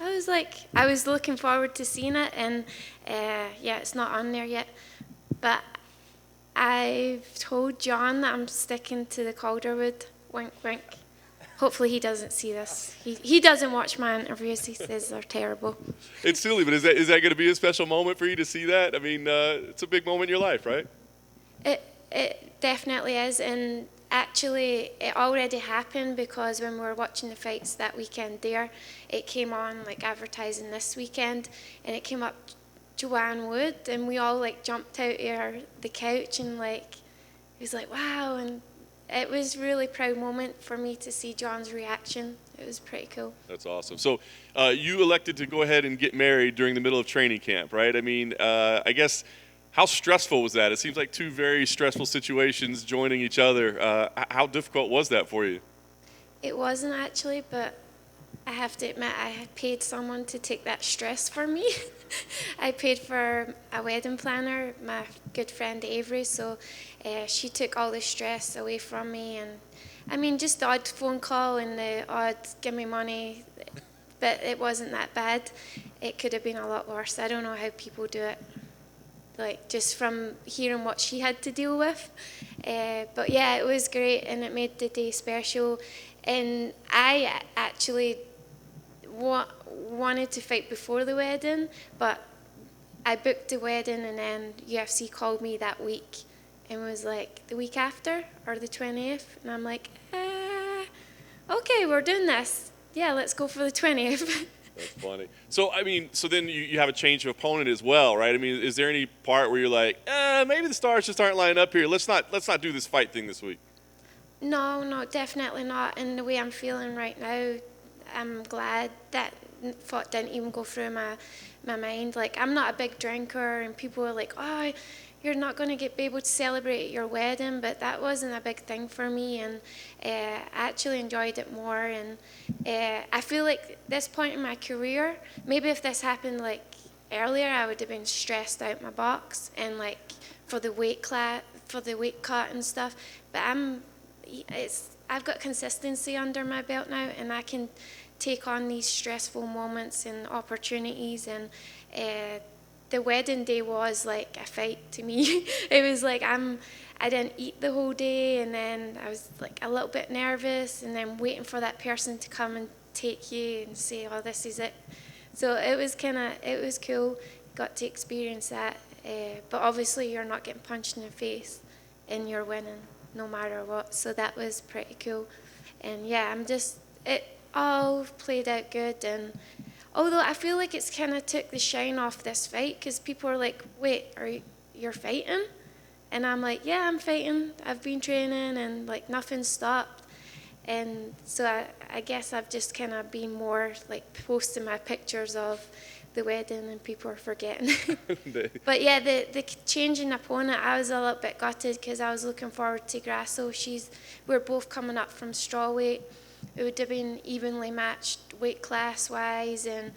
I was looking forward to seeing it, and yeah, it's not on there yet. But I've told John that I'm sticking to the Calderwood. Wink, wink. Hopefully he doesn't see this. He doesn't watch my interviews. He says they're terrible. It's silly, but is that going to be a special moment for you to see that? I mean, it's a big moment in your life, right? It definitely is, and actually it already happened because when we were watching the fights that weekend there, it came on like advertising this weekend, and it came up Joanne Wood, and we all like jumped out of the couch and like it was like wow, and it was a really proud moment for me to see John's reaction. It was pretty cool. That's awesome. So you elected to go ahead and get married during the middle of training camp, right? I mean, I guess how stressful was that? It seems like two very stressful situations joining each other. How difficult was that for you? It wasn't actually, but I have to admit I had paid someone to take that stress for me. I paid for a wedding planner, my good friend Avery, so she took all the stress away from me. And I mean, just the odd phone call and the odd give me money, but it wasn't that bad. It could have been a lot worse. I don't know how people do it, like just from hearing what she had to deal with. But yeah, it was great, and it made the day special. And I actually wanted to fight before the wedding, but I booked the wedding, and then UFC called me that week and was like, the week after or the 20th, and I'm like, okay, we're doing this. Yeah, let's go for the 20th. That's funny. So, I mean, so then you have a change of opponent as well, right? I mean, is there any part where you're like, maybe the stars just aren't lining up here. Let's not do this fight thing this week. No, definitely not. And the way I'm feeling right now, I'm glad that thought didn't even go through my mind. Like, I'm not a big drinker, and people are like, oh, you're not going to be able to celebrate your wedding, but that wasn't a big thing for me, and I actually enjoyed it more. And I feel like this point in my career, maybe if this happened like earlier, I would have been stressed out my box and like for the weight cut and stuff. But I've got consistency under my belt now, and I can take on these stressful moments and opportunities. And the wedding day was like a fight to me. It was like I didn't eat the whole day, and then I was like a little bit nervous, and then waiting for that person to come and take you and say, oh, this is it. So it was cool, got to experience that. But obviously you're not getting punched in the face and you're winning no matter what. So that was pretty cool. And yeah, it all played out good. And although I feel like it's kind of took the shine off this fight, because people are like, wait, you're fighting? And I'm like, yeah, I'm fighting. I've been training, and like nothing stopped. And so I guess I've just kind of been more like posting my pictures of the wedding, and people are forgetting. But yeah, the change in opponent, I was a little bit gutted because I was looking forward to Grasso. We're both coming up from strawweight. It would have been evenly matched weight class wise, and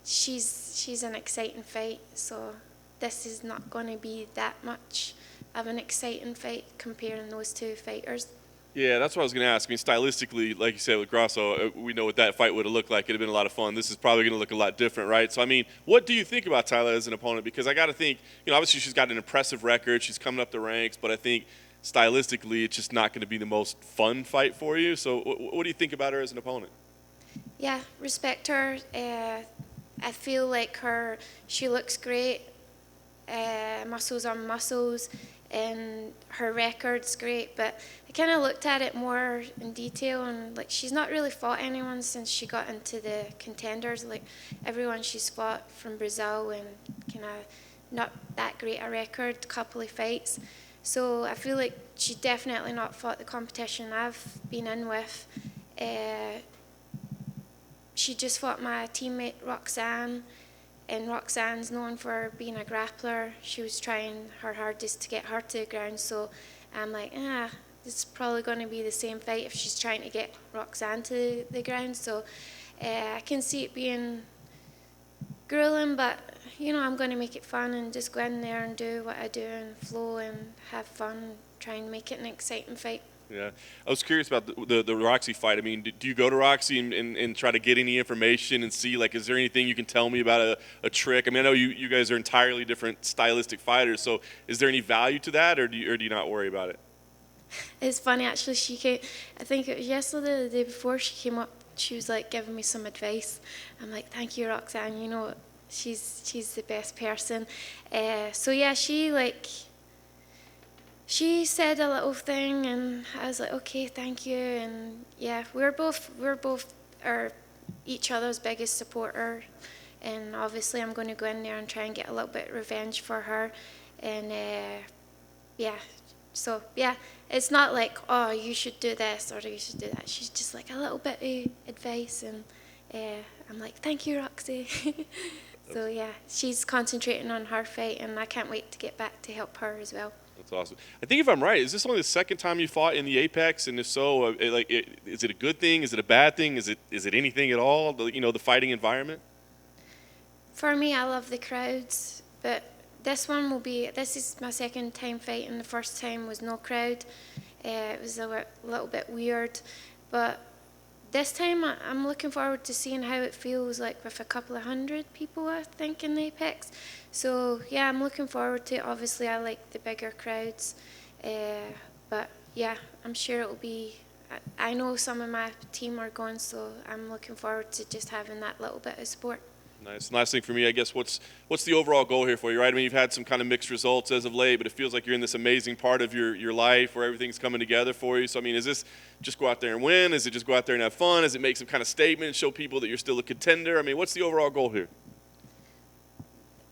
she's an exciting fight. So this is not going to be that much of an exciting fight comparing those two fighters. Yeah, that's what I was going to ask. I mean, stylistically, like you said with Grasso, we know what that fight would have looked like. It'd have been a lot of fun. This is probably going to look a lot different, right? So, I mean, what do you think about Tyler as an opponent? Because I got to think, obviously she's got an impressive record. She's coming up the ranks, but I think stylistically it's just not going to be the most fun fight for you. So what do you think about her as an opponent? Yeah, respect her. I feel like she looks great. Muscles on muscles, and her record's great, but I kind of looked at it more in detail, and like she's not really fought anyone since she got into the contenders. Like everyone she's fought from Brazil, and kind of not that great a record, couple of fights. So I feel like she definitely not fought the competition I've been in with. She just fought my teammate Roxanne, and Roxanne's known for being a grappler. She was trying her hardest to get her to the ground, so I'm like, this is probably going to be the same fight if she's trying to get Roxanne to the ground. So I can see it being grueling, but I'm going to make it fun and just go in there and do what I do and flow and have fun, try and make it an exciting fight. Yeah, I was curious about the Roxy fight. I mean, do you go to Roxy and try to get any information and see, like, is there anything you can tell me about a trick? I mean, I know you guys are entirely different stylistic fighters, so is there any value to that, or do you not worry about it? It's funny actually. She came. I think it was yesterday, or the day before. She came up. She was like giving me some advice. I'm like, thank you, Roxanne. You know, she's the best person. So yeah, she said a little thing, and I was like, okay, thank you. And yeah, we're both our each other's biggest supporter. And obviously, I'm going to go in there and try and get a little bit of revenge for her. And yeah, so yeah, it's not like, oh, you should do this or you should do that. She's just like a little bit of advice, and I'm like, thank you, Roxy. So yeah, she's concentrating on her fight, and I can't wait to get back to help her as well. That's awesome. I think if I'm right, is this only the second time you fought in the Apex? And if so, is it a good thing? Is it a bad thing? Is it anything at all? The fighting environment. For me, I love the crowds, but this is my second time fighting. The first time was no crowd. It was a little bit weird, but this time I'm looking forward to seeing how it feels like with a couple of hundred people, I think, in the Apex. So yeah, I'm looking forward to it. Obviously, I like the bigger crowds, but yeah, I'm sure it'll be. I know some of my team are going, so I'm looking forward to just having that little bit of sport. Nice. And last thing for me, I guess, what's the overall goal here for you, right? I mean, you've had some kind of mixed results as of late, but it feels like you're in this amazing part of your life where everything's coming together for you. So, I mean, is this just go out there and win? Is it just go out there and have fun? Is it make some kind of statement and show people that you're still a contender? I mean, what's the overall goal here?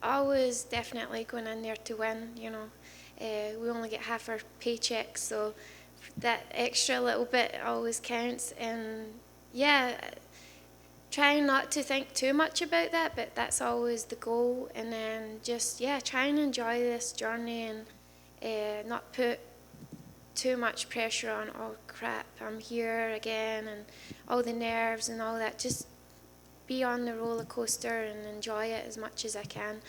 Always definitely going in there to win, you know. We only get half our paychecks, so that extra little bit always counts. And yeah, trying not to think too much about that, but that's always the goal. And then just, yeah, try and enjoy this journey, and not put too much pressure on, oh crap, I'm here again, and all the nerves and all that. Just be on the roller coaster and enjoy it as much as I can,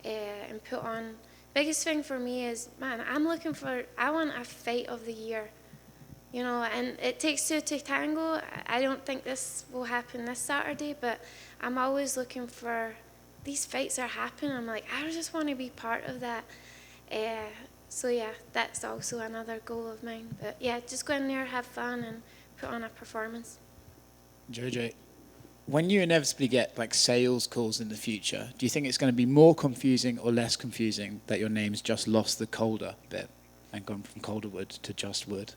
and put on. Biggest thing for me is, man, I want a fight of the year, you know, and it takes two to tango. I don't think this will happen this Saturday, but I'm always looking for these fights are happening. I'm like, I just want to be part of that. So yeah, that's also another goal of mine. But yeah, just go in there, have fun, and put on a performance. Jojo, when you inevitably get like sales calls in the future, do you think it's going to be more confusing or less confusing that your name's just lost the colder bit and gone from Calderwood to just Wood?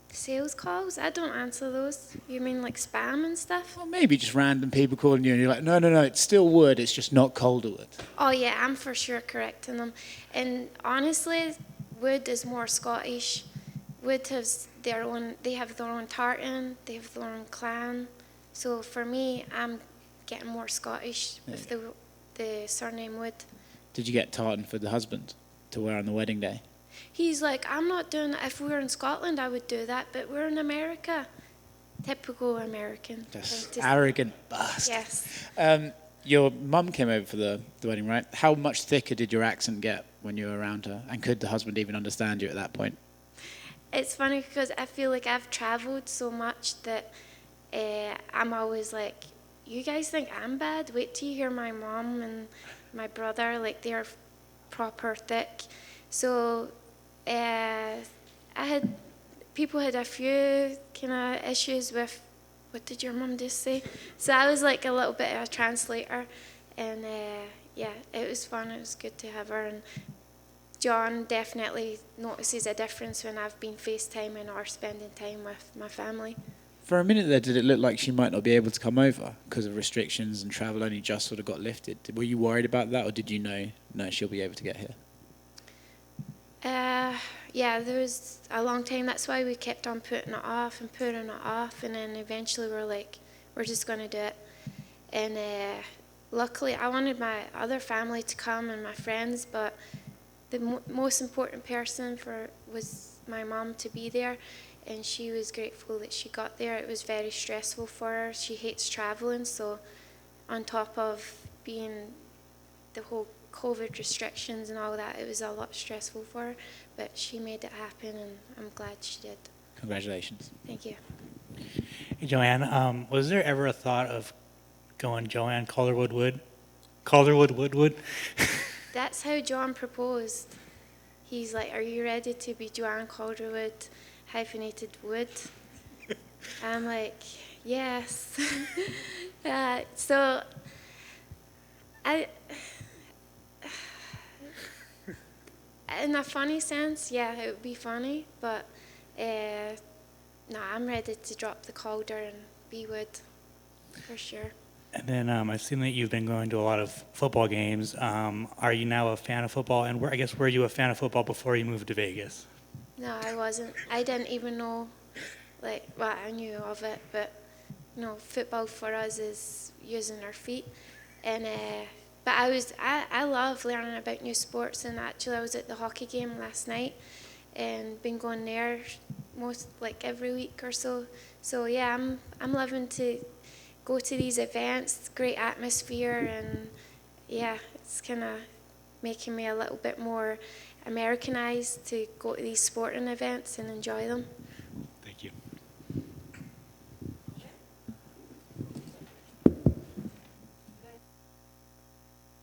Sales calls? I don't answer those. You mean like spam and stuff? Or maybe just random people calling you and you're like, no, it's still Wood, it's just not Calderwood. Oh yeah, I'm for sure correcting them. And honestly, Wood is more Scottish. Wood has they have their own tartan, they have their own clan. So for me, I'm getting more Scottish with the surname Wood. Did you get tartan for the husband to wear on the wedding day? He's like, I'm not doing that. If we were in Scotland, I would do that, but we're in America. Typical American. Just arrogant bastard. Yes. Your mum came over for the wedding, right? How much thicker did your accent get when you were around her? And could the husband even understand you at that point? It's funny because I feel like I've travelled so much that I'm always like, you guys think I'm bad? Wait till you hear my mom and my brother, like they're proper thick. So people had a few kind of issues with, what did your mum just say? So I was like a little bit of a translator, and yeah, it was fun. It was good to have her. And John definitely notices a difference when I've been FaceTiming or spending time with my family. For a minute there, did it look like she might not be able to come over because of restrictions and travel only just sort of got lifted? Were you worried about that, or did you know, no, she'll be able to get here? Yeah, there was a long time. That's why we kept on putting it off, and then eventually we're like, we're just going to do it. And luckily, I wanted my other family to come and my friends, but the most important person was my mom to be there, and she was grateful that she got there. It was very stressful for her. She hates traveling, so on top of being the whole COVID restrictions and all that, it was a lot stressful for her, but she made it happen, and I'm glad she did. Congratulations. Thank you. Hey, Joanne, was there ever a thought of going Joanne Calderwood Wood? Calderwood Woodwood? That's how John proposed. He's like, "Are you ready to be Joanne Calderwood hyphenated Wood?" I'm like, "Yes." So I, in a funny sense, yeah, it would be funny, but no, I'm ready to drop the Calder and be Wood for sure. And then I've seen that you've been going to a lot of football games. Are you now a fan of football? And I guess were you a fan of football before you moved to Vegas? No, I wasn't. I didn't even know, like, well, I knew of it, but football for us is using our feet, and but I love learning about new sports, and actually I was at the hockey game last night, and been going there most like every week or so. So yeah, I'm loving to go to these events. Great atmosphere, and yeah, it's kind of making me a little bit more Americanized to go to these sporting events and enjoy them.